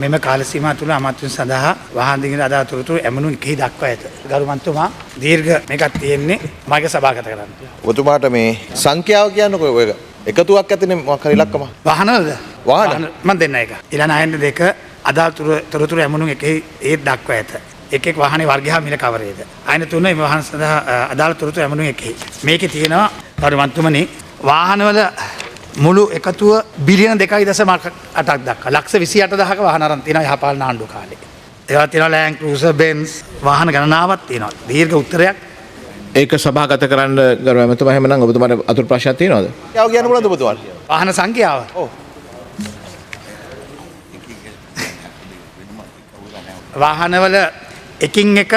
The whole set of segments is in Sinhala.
මෙම කාල සීමාව තුළ අමාත්‍යංශ සඳහා වාහන දිගින් අදාළ තොරතුරු ඇමුණුම් එකෙහි දක්වා ඇත. ගරු මන්තුමා දීර්ඝ මේකක් තියෙන්නේ මගේ සභාගත කරන්න. ඔබතුමාට මේ සංඛ්‍යාව කියන්නකෝ ඔය එකතුවක් ඇතිනේ මොකක් හරි ඉලක්කම. වාහනවලද? වාහන මම දෙන්න එක. ඊළඟ ආයන දෙක අදාළ තොරතුරු ඇමුණුම් එකෙහි ඒ දක්වා ඇත. එක් වාහනේ වර්ගය හා මිල කවරේද? ආයන තුන මේ වාහන සඳහා අදාළ තොරතුරු ඇමුණුම් එකෙහි. මේකේ තියෙනවා ගරු මන්තුමනි වාහනවල මුළු එකතුව බිලියන 2.8ක් දක්වා ලක්ෂ 28000ක වාහන අරන් තියෙනවා යහපාලන ආණ්ඩු කාලේ. ඒවා තියෙනවා ලෑන්ඩ් ක්‍රූසර් බෙන්ස් වාහන ගණනාවක් තියෙනවා. දීර්ඝ උත්තරයක්. ඒක සභාගත කරන්න ගරු ඇමතුමා එහෙමනම් ඔබතුමාට අතුරු ප්‍රශ්නයක් තියෙනවද? යාව කියන්න පුළුවන්ද ඔබතුමාට? වාහන සංඛ්‍යාව. ඔව්. වාහනවල එකින් එක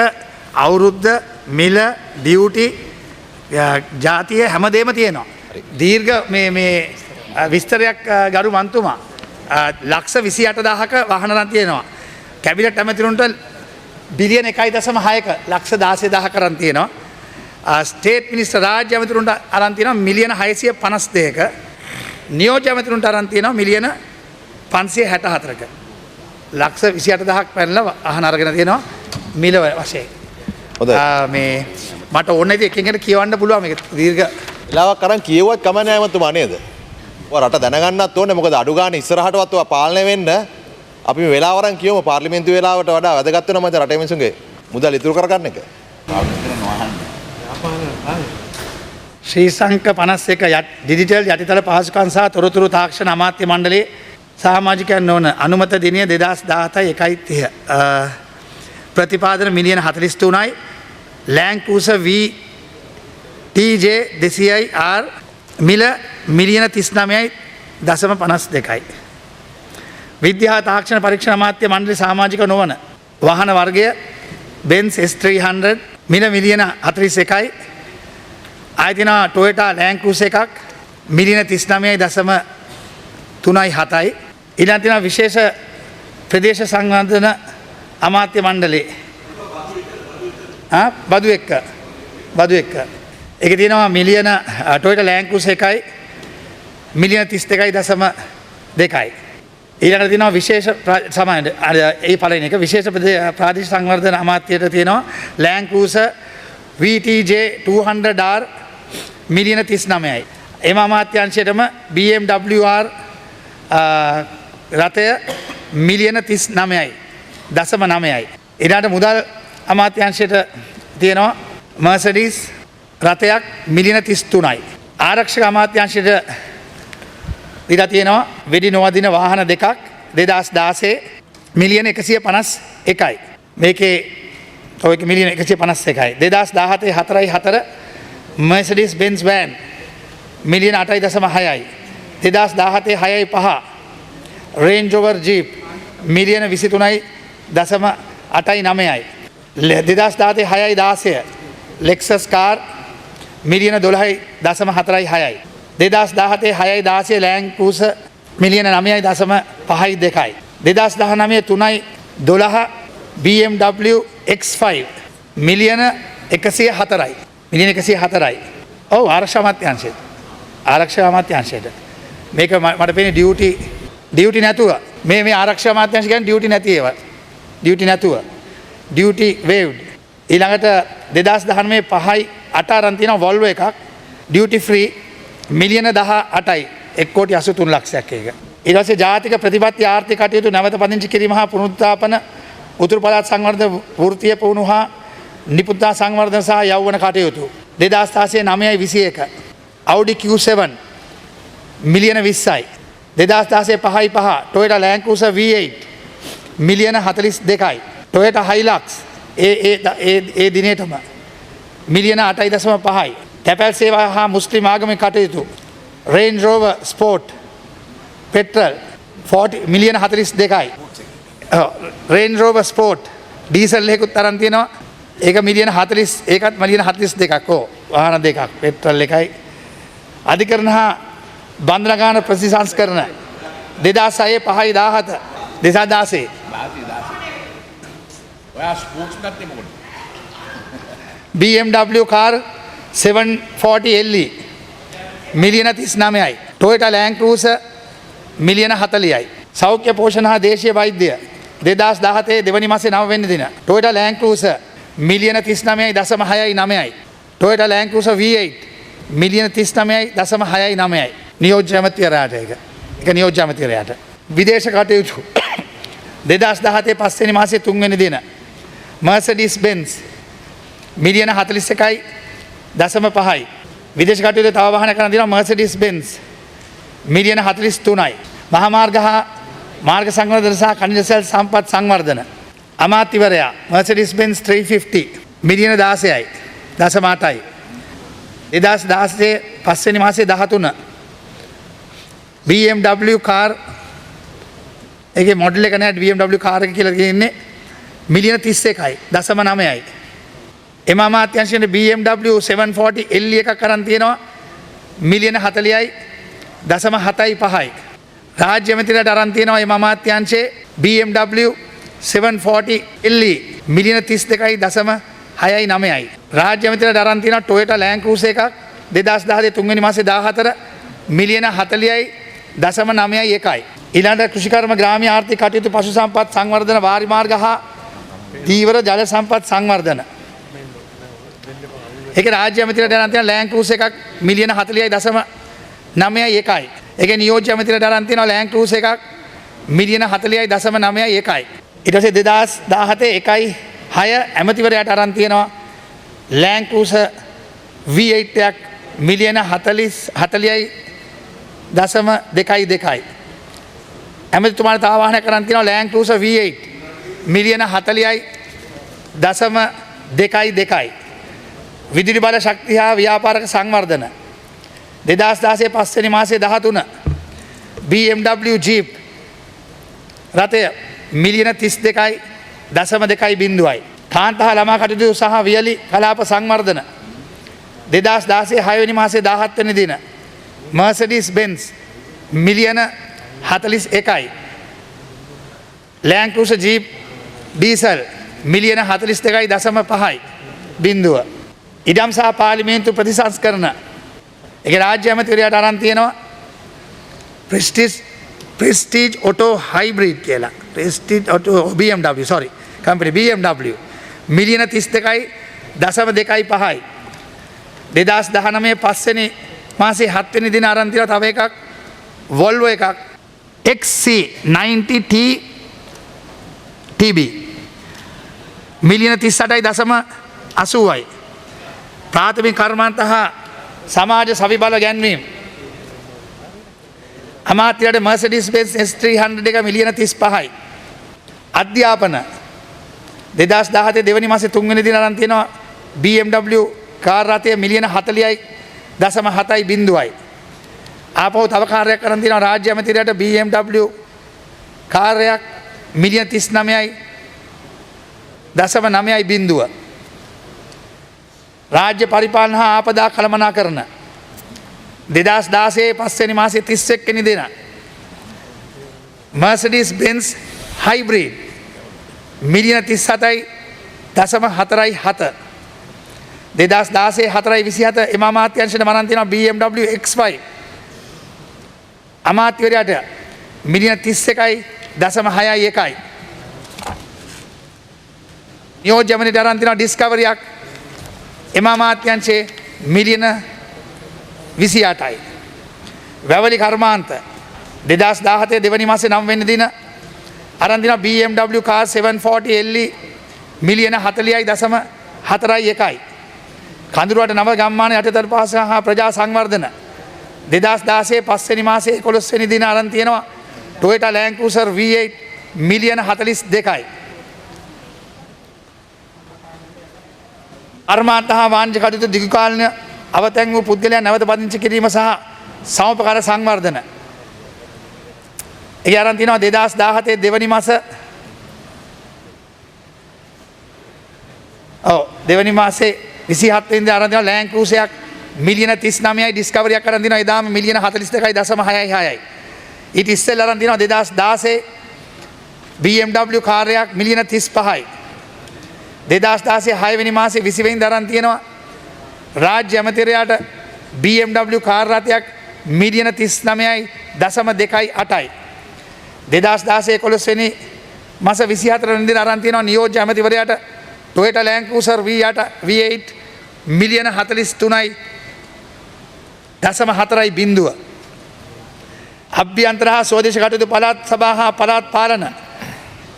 අවුරුද්ද මිල ඩියුටි ජාතිය හැමදේම තියෙනවා. දීර්ඝ මේ විස්තරයක් ගරු මන්තුමා ලක්ෂ 28000ක වාහන රන් තියෙනවා. කැබිනට් ඇමතිවරුන්ට බිලියන 1.6ක ලක්ෂ 16000ක රන් තියෙනවා. ස්ටේට් මිනිස්ටර් රාජ්‍ය ඇමතිවරුන්ට අරන් තියෙනවා මිලියන 652ක. නියෝජ්‍ය ඇමතිවරුන්ට අරන් තියෙනවා මිලියන 564ක. ලක්ෂ 28000ක් පැනලා වාහන අරගෙන තියෙනවා මිල වශයෙන්. හොඳයි. මේ මට ඕනේ ඉතින් එකකින් එකට කියවන්න පුළුවන් මේක දීර්ඝ වෙලාවක් අරන් කියෙව්වත් කම නැහැ ඇමතුමා නේද? ඔය රට දැනගන්නත් ඕනේ මොකද අඩු ගන්න ඉස්සරහටවත් ඔය පාලනය වෙන්න අපි මේ වෙලාව අරන් කියමු පාර්ලිමේන්තු වෙලාවට වඩා වැදගත් වෙනවා මචං රටේ මිනිසුන්ගේ මුදල් ඉතුරු කරගන්න එක. ශ්‍රී සංක 51 ඩිජිටල් යටිතල පහසුකම් සහ තොරතුරු තාක්ෂණ අමාත්‍ය මණ්ඩලයේ සමාජිකයන් නොවන අනුමත දිනය 2017 1.30 ප්‍රතිපාදන මිලියන 43යි ලෑන්ඩ් ක්‍රූසර් TJ 200R මිල මිලියන 39.52යි. විද්‍යා තාක්ෂණ පරීක්ෂණ අමාත්‍ය මණ්ඩලයේ සමාජික නොවන වාහන වර්ගය Benz S300 මිල මිලියන 41යි. ආයතන Toyota Land Cruiser එකක් මිලියන 39.37යි. ඊළඟ තියෙනවා විශේෂ ප්‍රදේශ සංවර්ධන අමාත්‍ය මණ්ඩලයේ බදු එක්ක ඒක තියෙනවා මිලියන Toyota Land Cruiser එකයි මිලියන 32.2යි. ඊළඟට තියෙනවා විශේෂ සමාන ඒ පළවෙනි එක විශේෂ ප්‍රාදේශීය සංවර්ධන අමාත්‍යයට තියෙනවා Land Cruiser VTJ 200R මිලියන 39යි. එම අමාත්‍යාංශයටම BMW R රථය මිලියන 39.9යි. ඊළඟට මුදල් අමාත්‍යාංශයට තියෙනවා Mercedes රථයක් මිලියන 33යි. ආරක්ෂක අමාත්‍යාංශයට දීලා තියෙනවා වෙඩි නොවදින වාහන දෙකක් 2016 මිලියන 151යි. මේකේ ඔය මිලියන 151යි. 2017 4.4 Mercedes Benz van මිලියන 8.6යි. 2017 6.5 Range Rover Jeep මිලියන 23.89යි. 2017 6.16 Lexus car මිලියන 12.46යි. 2017 6.16 Land Cruiser මිලියන 9.52යි. 2019 3.12 BMW X5 මිලියන 104යි. මිලියන 104යි. ඔව් ආරක්ෂක අමාත්‍යාංශයට. මේක මට පේන්නේ ඩියුටි නැතුව. මේ ආරක්ෂක අමාත්‍යාංශ කියන්නේ ඩියුටි නැති ඒවා. ඩියුටි නැතුව. Duty waived. ඊළඟට 2019 5යි 8 අරන් තියෙනවා Volvo එකක් ඩියුටි ෆ්‍රී මිලියන 18යි 1.83 ලක්ෂයක් ඒක. ඊට පස්සේ ජාතික ප්‍රතිපත්ති ආර්ථික කටයුතු නැවත පදිංචි කිරීම හා පුනරුත්ථාපන උතුරු පළාත් සංවර්ධන වෘත්තීය පුහුණු හා නිපුණතා සංවර්ධන සහ යෞවන කටයුතු 2016 9.21 Audi Q7 මිලියන 20යි. 2016 5.5 Toyota Land Cruiser V8 මිලියන 42යි. Toyota Hilux ඒ දිනේටම මිලියන 8.5යි. තැපැල් සේවා හා මුස්ලිම් ආගමික කටයුතු Range Rover Sport petrol 40 මිලියන 42යි. Range Rover Sport ඩීසල් එකකුත් තරම් තියෙනවා. ඒක මිලියන 40 ඒකත් මිලියන 42ක් වාහන දෙකක් පෙට්‍රල් එකයි. අධිකරණ හා බන්ධනාගාර ප්‍රතිසංස්කරණ 2006 5යි 17 2016 BMW car 740 LE මිලියන 39යි. Toyota Land Cruiser මිලියන 40යි. සෞඛ්‍ය පෝෂණ හා දේශීය වෛද්‍ය 2017 දෙවනි මාසේ 9 වෙනි දින Toyota Land Cruiser මිලියන 39.6යි. Toyota Land Cruiser V8 මිලියන 39.6යි. නියෝජ්‍ය ඇමතිවරයාට ඒක නියෝජ්‍ය ඇමතිවරයාට. විදේශ කටයුතු 2017 5 වෙනි මාසේ 3 වෙනි දින Mercedes Benz මිලියන 41.5යි. විදේශ කටයුතු තව වාහන කරන දිනවා Mercedes Benz මිලියන 43යි. මහා මාර්ග හා මාර්ග සංවර්ධන සහ ಖನಿಜ සෙල් සම්පත් සංවර්ධන අමාත්‍යවරයා Mercedes Benz 350 මිලියන 16යි. 8යි. 2016 5 වෙනි මාසේ 13 BMW කාර් ඒකේ මොඩල් එක නෑ BMW කාර් එක කියලා කියන්නේ මිලියන 31.9යි. එම අමාත්‍යංශයේ BMW 740 LE එකක් අරන් තියෙනවා මිලියන 40.75යි. රාජ්‍ය ඇමතිවරයාට අරන් තියෙනවා එම අමාත්‍යංශයේ BMW 740 LE මිලියන 32.69යි. රාජ්‍ය ඇමතිවරයාට අරන් තියෙනවා Toyota Land Cruiser එකක් 2017 3 වෙනි මාසේ 14 මිලියන 40.91යි. ඊළඟට කෘෂිකර්ම ග්‍රාමීය ආර්ථික කටයුතු පශු සම්පත් සංවර්ධන වාරි මාර්ග හා දීවර ජල සම්පත් සංවර්ධන. ඒක රාජ්‍ය ඇමතිවරයාට අරන් තියෙන Land Cruiser එකක් මිලියන 40.91යි. ඒකේ නියෝජ්‍ය ඇමතිවරයාට අරන් තියෙන Land Cruiser එකක් මිලියන 40.91යි. ඊට පස්සේ 2017 1.6 ඇමතිවරයාට අරන් තියෙනවා Land Cruiser V8 එකක් මිලියන 40.2යි. ඇමතිතුමාට තව වාහනයක් අරන් තියෙනවා Land Cruiser V8 මිලියන 40.2යි. විදුලි බල ශක්තිය හා ව්‍යාපාරක සංවර්ධන 2016 5 වෙනි මාසේ 13 BMW Jeep රථය මිලියන 32.2යි. කාන්ත හා ළමා කටයුතු සහ වියලි කලාප සංවර්ධන 2016 6 වෙනි මාසේ 17 වෙනි දින Mercedes Benz මිලියන 41යි. Land Cruiser Jeep Diesel මිලියන 42.5යි. ඉඩම් සහ පාර්ලිමේන්තු ප්‍රතිසංස්කරණ ඒක රාජ්‍ය ඇමතිවරයාට අරන් තියෙනවා Prestige Auto Hybrid කියලා. Prestige Auto BMW sorry company BMW මිලියන 32.5යි. 2019 5 වෙනි මාසේ 7 වෙනි දින අරන් තියෙනවා තව එකක් Volvo එකක් XC90 TB මිලියන 38.80යි. ප්‍රාථමික කර්මාන්ත හා සමාජ සවිබල ගැන්වීම අමාත්‍යයට Mercedes Benz S300 එක මිලියන 35යි. අධ්‍යාපන 2017 දෙවනි මාසේ 3 වෙනි දින අරන් තියෙනවා BMW කාර් රථය මිලියන 40.7යි. ආපහු තව කාර්යයක් අරන් තියෙනවා රාජ්‍ය ඇමතිවරයාට BMW කාර්යයක් මිලියන 39.9යි. රාජ්‍ය පරිපාලන හා ආපදා කළමනාකරණ 2016 5 වෙනි මාසේ 31 වෙනි දින Mercedes Benz Hybrid මිලියන 37.47. 2016 4.27 එම අමාත්‍යංශයට මරන් තියෙනවා BMW X5 අමාත්‍යවරයාට මිලියන 31.61යි. නියෝජ්‍ය ඇමතිවරයාට අරන් තියෙනවා ඩිස්කවරියක් එම අමාත්‍යංශයේ මිලියන 28යි. වැවලි කර්මාන්ත 2017 දෙවනි මාසේ 9 වෙනි දින අරන් තියෙනවා BMW car 740 LE මිලියන 40.41යි. කඳුරුවට නව ගම්මාන යටතට පාස හා ප්‍රජා සංවර්ධන 2016 5 වෙනි මාසේ 11 වෙනි දින අරන් තියෙනවා Toyota Land Cruiser V8 මිලියන 42යි. කර්මාන්ත හා වාණිජ කටයුතු දිගු කාලීන අවතැන් වූ පුද්ගලයන් නැවත පදිංචි කිරීම සහ සමෝපකාර සංවර්ධන. ඒ අරන් තියෙනවා 2017 දෙවනි මාස දෙවනි මාසේ 27 වෙනිදා අරන් තියෙනවා Land Cruiser එකක් මිලියන 39යි. ඩිස්කවරියක් අරන් තියෙනවා එදාම මිලියන 42.66යි. ඊට ඉස්සෙල්ලා අරන් තියෙනවා 2016 BMW කාර්යයක් මිලියන 35යි. 2016 6 වෙනි මාසේ 20 වෙනිදා අරන් තියෙනවා රාජ්‍ය ඇමතිවරයාට BMW කාර් රථයක් මිලියන 39.28යි. 2016 11 වෙනි මාස 24 වෙනි දින අරන් තියෙනවා නියෝජ්‍ය ඇමතිවරයාට Toyota Land Cruiser V8 මිලියන 43යි දශම 4යි බිඳුව. අභ්‍යන්තර හා ස්වදේශ කටයුතු පළාත් සභා හා පළාත් පාලන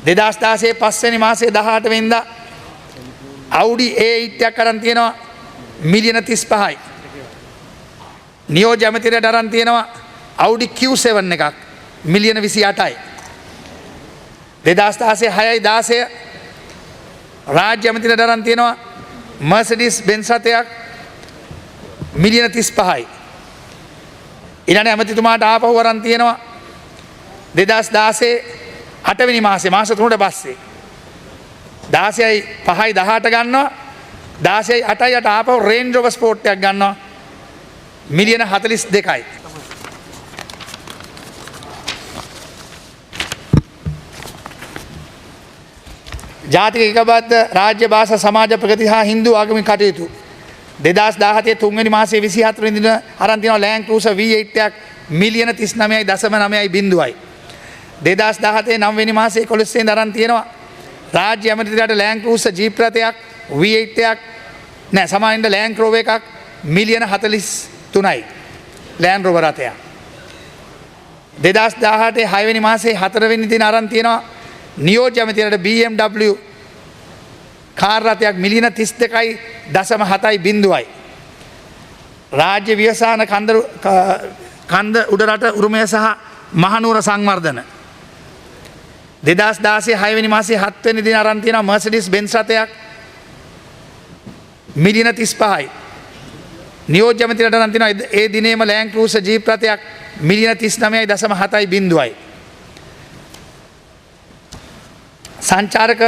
2016 5 වෙනි මාසයේ 18 වෙනිදා Audi A8 එකක් අරන් තියෙනවා මිලියන 35යි. නියෝජ්‍ය ඇමතිවරයාට අරන් තියෙනවා Audi Q7 එකක් මිලියන 28යි. 2016 6යි 16 රාජ්‍ය ඇමතිවරයාට අරන් තියෙනවා Mercedes Benz රථයක් මිලියන 35යි. ඊළඟ ඇමතිතුමාට ආපහු අරන් තියෙනවා 2016 8 වෙනි මාසේ මාස 3කට පස්සේ 16යි 5යි 18 ගන්නවා 16යි 8යි 8 ආපහු Range Rover Sport එකක් ගන්නවා මිලියන 42යි. ජාතික ඒකබද්ධ රාජ්‍ය භාෂා සමාජ ප්‍රගති හා හින්දු ආගමික කටයුතු 2017 3 වෙනි මාසයේ 24 වෙනි දින අරන් තියෙනවා Land Cruiser V8 එකක් මිලියන 39.9යි බිඳුවයි. 2017 9 වෙනි මාසයේ 11 වෙනිදා අරන් තියෙනවා රාජ්‍ය ඇමතිවරයාට Land Cruiser Jeep රථයක් V8 එකක් නෑ සමානින්ද Land Rover එකක් මිලියන 43යි Land Rover රථයක්. 2018 6 වෙනි මාසයේ 4 වෙනි දින අරන් තියෙනවා නියෝජ්‍ය ඇමතිවරයාට BMW කාර් රථයක් මිලියන 32.7යි බිඳුවයි. රාජ්‍ය ව්‍යවසාන කන්ද උඩරට උරුමය සහ මහනුවර සංවර්ධන 2016 6 වෙනි මාසයේ 7 වෙනි දින අරන් තියෙනවා Mercedes Benz රථයක් මිලියන 35යි. නියෝජ්‍ය ඇමතිවරයාට අරන් තියෙනවා ඒ දිනේම Land Cruiser Jeep රථයක් මිලියන 39.7යි බිඳුවයි. සංචාරක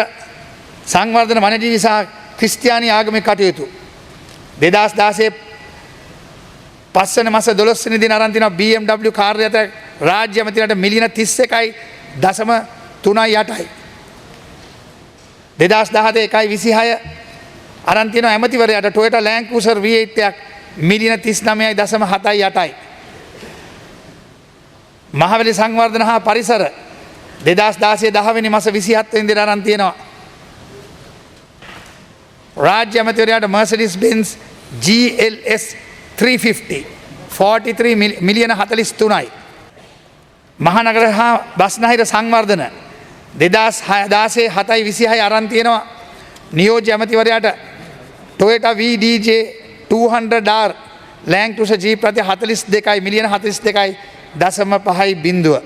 සංවර්ධන වනජීවි සහ ක්‍රිස්තියානි ආගමික කටයුතු 2016 5 වෙනි මාස 12 වෙනි දින අරන් තියෙනවා BMW කාර් රථයක් රාජ්‍ය ඇමතිවරයාට මිලියන 31.38යි. 2017 1.26 අරන් තියෙනවා ඇමතිවරයාට Toyota Land Cruiser V8 එකක් මිලියන 39.78යි. මහවැලි සංවර්ධන හා පරිසර 2016 10 වෙනි මාස 27 වෙනි දින අරන් තියෙනවා රාජ්‍ය ඇමතිවරයාට Mercedes Benz GLS 350 43 මිලියන 43යි. මහනගර හා බස්නාහිර සංවර්ධන 2016 7.26 අරන් තියෙනවා නියෝජ්‍ය ඇමතිවරයාට Toyota VDJ 200R Land Cruiser Jeep රථය 42යි මිලියන 42යි දශම 5යි බිඳුව.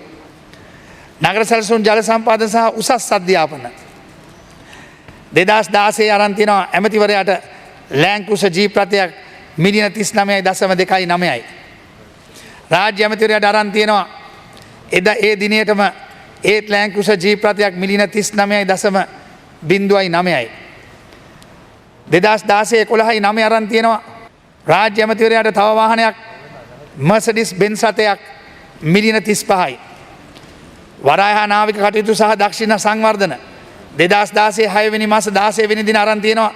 නගර සැලසුම් ජල සම්පාදන සහ උසස් අධ්‍යාපන 2016 අරන් තියෙනවා ඇමතිවරයාට Land Cruiser Jeep රථයක් මිලියන 39.29යි. රාජ්‍ය ඇමතිවරයාට අරන් තියෙනවා එදා ඒ දිනේටම ඒත් Land Cruiser Jeep රථයක් මිලියන 39.09යි. 2016 11යි 9 අරන් තියෙනවා රාජ්‍ය ඇමතිවරයාට තව වාහනයක් Mercedes Benz රථයක් මිලියන 35යි. වරාය හා නාවික කටයුතු සහ දක්ෂිණ සංවර්ධන 2016 6 වෙනි මාස 16 වෙනි දින අරන් තියෙනවා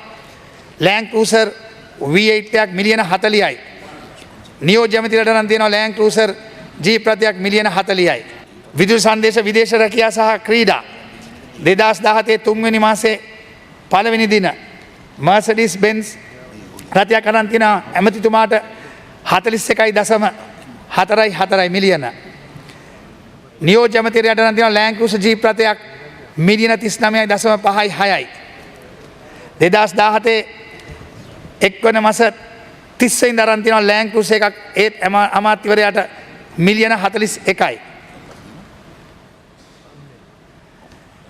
Land Cruiser V8 එකක් මිලියන 40යි. නියෝජ්‍ය ඇමතිවරයාට අරන් තියෙනවා Land Cruiser Jeep රථයක් මිලියන 40යි. විදුලි සංදේශ විදේශ රැකියා සහ ක්‍රීඩා 2017 3 වෙනි මාසේ 1 වෙනි දින Mercedes Benz රථයක් අරන් තියෙනවා ඇමතිතුමාට 41.44යි මිලියන. නියෝජ්‍ය ඇමතිවරයාට අරන් තියෙනවා Land Cruiser Jeep රථයක් මිලියන 39.56යි. 2017 1 වන මාස 30 වෙනිදා අරන් තියෙනවා Land Cruiser එකක් ඒත් අමාත්‍යවරයාට මිලියන 41යි.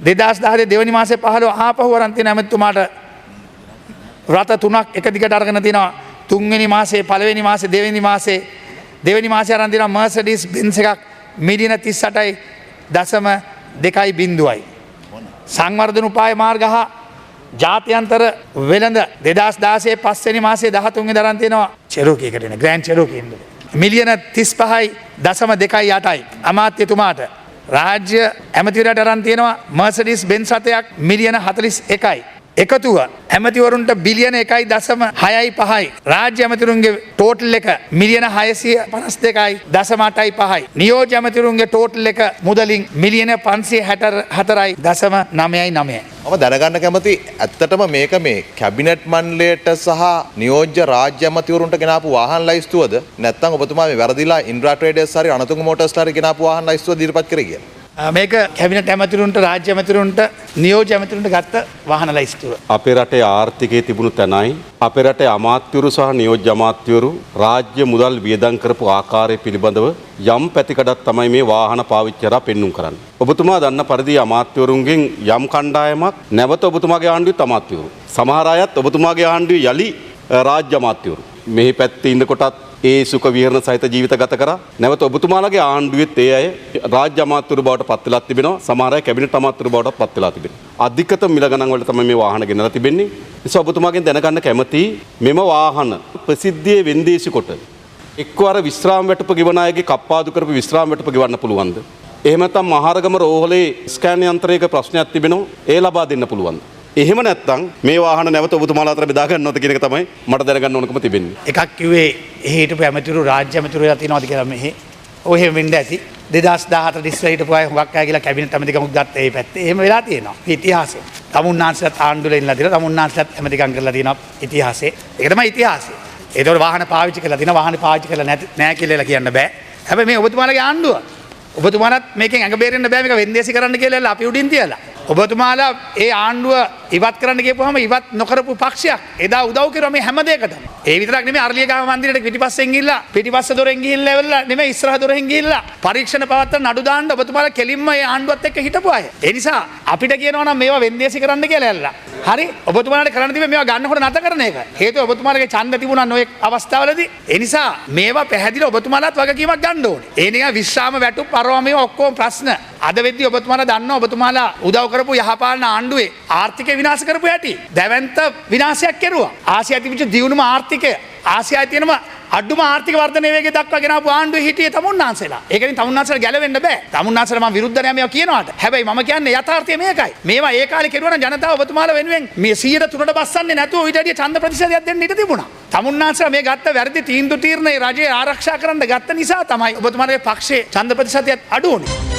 2017 දෙවනි මාසේ 15 ආපහු අරන් තියෙන ඇමතිතුමාට රථ 3ක් එක දිගට අරගෙන තියෙනවා 3 වෙනි මාසේ 1 වෙනි මාසේ දෙවෙනි මාසේ අරන් තියෙනවා Mercedes Benz එකක් මිලියන 38.2යි බිඳුවයි. සංවර්ධන උපාය මාර්ග හා ජාත්‍යන්තර වෙළඳ 2016 5 වෙනි මාසේ 13 වෙනිදා අරන් තියෙනවා Cherokee එකට එන Grand Cherokee ඉන්න මිලියන 35.08යි. අමාත්‍යතුමාට රාජ්‍ය ඇමතිවරයාට අරන් තියෙනවා Mercedes Benz රථයක් මිලියන 41යි. එකතුව ඇමතිවරුන්ට බිලියන 1.6යි රාජ්‍ය ඇමතිවරුන්ගේ ටෝටල් එක මිලියන 652.8යි නියෝජ්‍ය ඇමතිවරුන්ගේ ටෝටල් එක මුදලින් මිලියන 564.999. මම දැනගන්න කැමති ඇත්තටම මේක මේ කැබිනට් මණ්ඩලයට සහ නියෝජ්‍ය රාජ්‍ය ඇමතිවරුන්ට ගෙනාපු වාහන ලයිස්තුවද නැත්නම් ඔබතුමා මේ වැරදිලා ඉන්ද්‍රා ට්‍රේඩර්ස් හරි අනතුංග මොටර්ස්ලා හරි ගෙනාපු වාහන ලයිස්තුව ඉදිරිපත් කරේ කියලා. මේක කැබිනට් ඇමතිවරුන්ට රාජ්‍ය ඇමතිවරුන්ට නියෝජ්‍ය ඇමතිවරුන්ට ගත්ත වාහන ලයිස්තුව. අපේ රටේ ආර්ථිකයේ තිබුණු තැනයි අපේ රටේ අමාත්‍යවරු සහ නියෝජ්‍ය අමාත්‍යවරු රාජ්‍ය මුදල් වියදම් කරපු ආකාරය පිළිබඳව යම් පැතිකඩක් තමයි මේ වාහන පාවිච්චි කරලා පෙන්눔 කරන්නේ. ඔබතුමා දන්න පරිදි අමාත්‍යවරුන්ගෙන් යම් කණ්ඩායමක් නැවත ඔබතුමාගේ ආණ්ඩුවේ අමාත්‍යවරු. සමහර අයත් ඔබතුමාගේ ආණ්ඩුවේ යලි රාජ්‍ය අමාත්‍යවරු. මෙහි පැත්තේ ඉන්නකොටත් ඒ සුඛ විහරණ සහිත ජීවිත ගත කරා. නැවත ඔබතුමාලගේ ආණ්ඩුවෙත් ඒ අය රාජ්‍ය අමාත්‍යවරු බවට පත් වෙලා තිබෙනවා. සමහර අය කැබිනට් අමාත්‍යවරු බවට පත් වෙලා තිබෙනවා. අධිකතම මිල ගණන් වලට තමයි මේ වාහන ගෙනලා තිබෙන්නේ. නිසා ඔබතුමාගෙන් දැනගන්න කැමතියි මෙම වාහන ප්‍රසිද්ධියේ වෙන්දේසි කොට එක්වර විශ්‍රාම වැටුප ගෙවන අයගේ කප්පාදු කරපු විශ්‍රාම වැටුප ගෙවන්න පුළුවන්ද? එහෙම නැත්නම් මහරගම රෝහලේ ස්කෑන් යන්ත්‍රයක ප්‍රශ්නයක් තිබෙනවා. ඒ ලබා දෙන්න පුළුවන්ද? එහෙම නැත්නම් මේ වාහන නැවත ඔබතුමාලා අතර බෙදා ගන්නවද කියන එක තමයි මට දැනගන්න ඕනකම තිබෙන්නේ. එකක් කිව්වේ එහෙ හිටපු ඇමතිවරු රාජ්‍ය ඇමතිවරු වෙලා තියෙනවද කියලා මෙහි. ඔය එහෙම වෙන්න ඇති. 2014 ඉස්සර හිටපු අය හුඟක් අය කියලා කැබිනට් ඇමතිකමක් ගත්ත ඒ පැත්තේ. එහෙම වෙලා තියෙනවා. ඉතිහාසය. තමුන්නාන්සලත් ආණ්ඩුවල ඉන්නලා තියෙනවා. තමුන්නාන්සලත් ඇමතිකම් කරලා තියෙනවා ඉතිහාසයේ. ඒක තමයි ඉතිහාසය. ඒතකොට වාහන පාවිච්චි කරලා තියෙනවා. වාහන පාවිච්චි කරලා නෑ කියලා කියන්න බෑ. හැබැයි මේ ඔබතුමාලගේ ආණ්ඩුව. ඔබතුමාලත් මේකෙන් ඇඟ බේරෙන්න බෑ මේක වෙන්දේසි කරන්න කියලා අපි උඩින් තියලා. ඔබතුමාලා ඒ ආණ්ඩුව ඉවත් කරන්න ගියපුවාම ඉවත් නොකරපු පක්ෂයක් එදා උදව් කරුවා මේ හැම දෙයකටම. ඒ විතරක් නෙමෙයි අරලියගම මන්දිරයට පිටිපස්සෙන් ගිහිල්ලා පිටිපස්ස දොරෙන් ගිහිල්ලා එවලා නෙමෙයි ඉස්සරහ දොරෙන් ගිහිල්ලා පරීක්ෂණ පවත්වන නඩු දාන්න ඔබතුමාලා කෙලින්ම ඒ ආණ්ඩුවත් එක්ක හිටපු අය. ඒ නිසා අපිට කියනවා නම් මේවා වෙන්දේසි කරන්න කියලා ඇල්ලලා. හරි ඔබතුමාලාට කරන්න තිබෙන්නේ මේවා ගන්නකොට නැත කරන එක. හේතුව ඔබතුමාලගේ ඡන්ද තිබුණා නොඑක් අවස්ථාවලදී. ඒ නිසා මේවා පැහැදිලිව ඔබතුමාලාත් වගකීමක් ගන්න ඕනේ. ඒ නිකන් විශ්‍රාම වැටුප් පරවා මේවා ඔක්කොම ප්‍රශ්න. අද වෙද්දී ඔබතුමාලා දන්නවා ඔබතුමාලා උදව් කරපු යහපාලන ආණ්ඩුවේ ආර්ථිකය විනාශ කරපු හැටි. දැවැන්ත විනාශයක් කෙරුවා. ආසියාවේ තිබිච්ච දියුණුම ආර්ථිකය ආසියාවේ තියෙනම අඩුම ආර්ථික වර්ධනය වේගය දක්වා ගෙනාවු ආණ්ඩුවේ හිටියේ තමුන්නාන්සලා. ඒකෙන් තමුන්නාන්සලා ගැලවෙන්න බෑ. තමුන්නාන්සලා මම විරුද්ධ නෑ මේවා කියනවාට. හැබැයි මම කියන්නේ යථාර්ථය මේකයි. මේවා ඒ කාලේ කෙරුවා නම් ජනතාව ඔබතුමාලා වෙනුවෙන් මේ 100%ට බස්සන්නේ නැතුව ඊට වැඩිය ඡන්ද ප්‍රතිශතයක් දෙන්න ඉඩ තිබුණා. තමුන්නාන්සලා මේ ගත්ත වැරදි තීන්දුව තීරණේ රජය ආරක්ෂා කරන්න ගත්ත නිසා තමයි ඔබතුමාලගේ පක්ෂයේ ඡන්ද ප්‍රතිශතයත් අඩු වුණේ.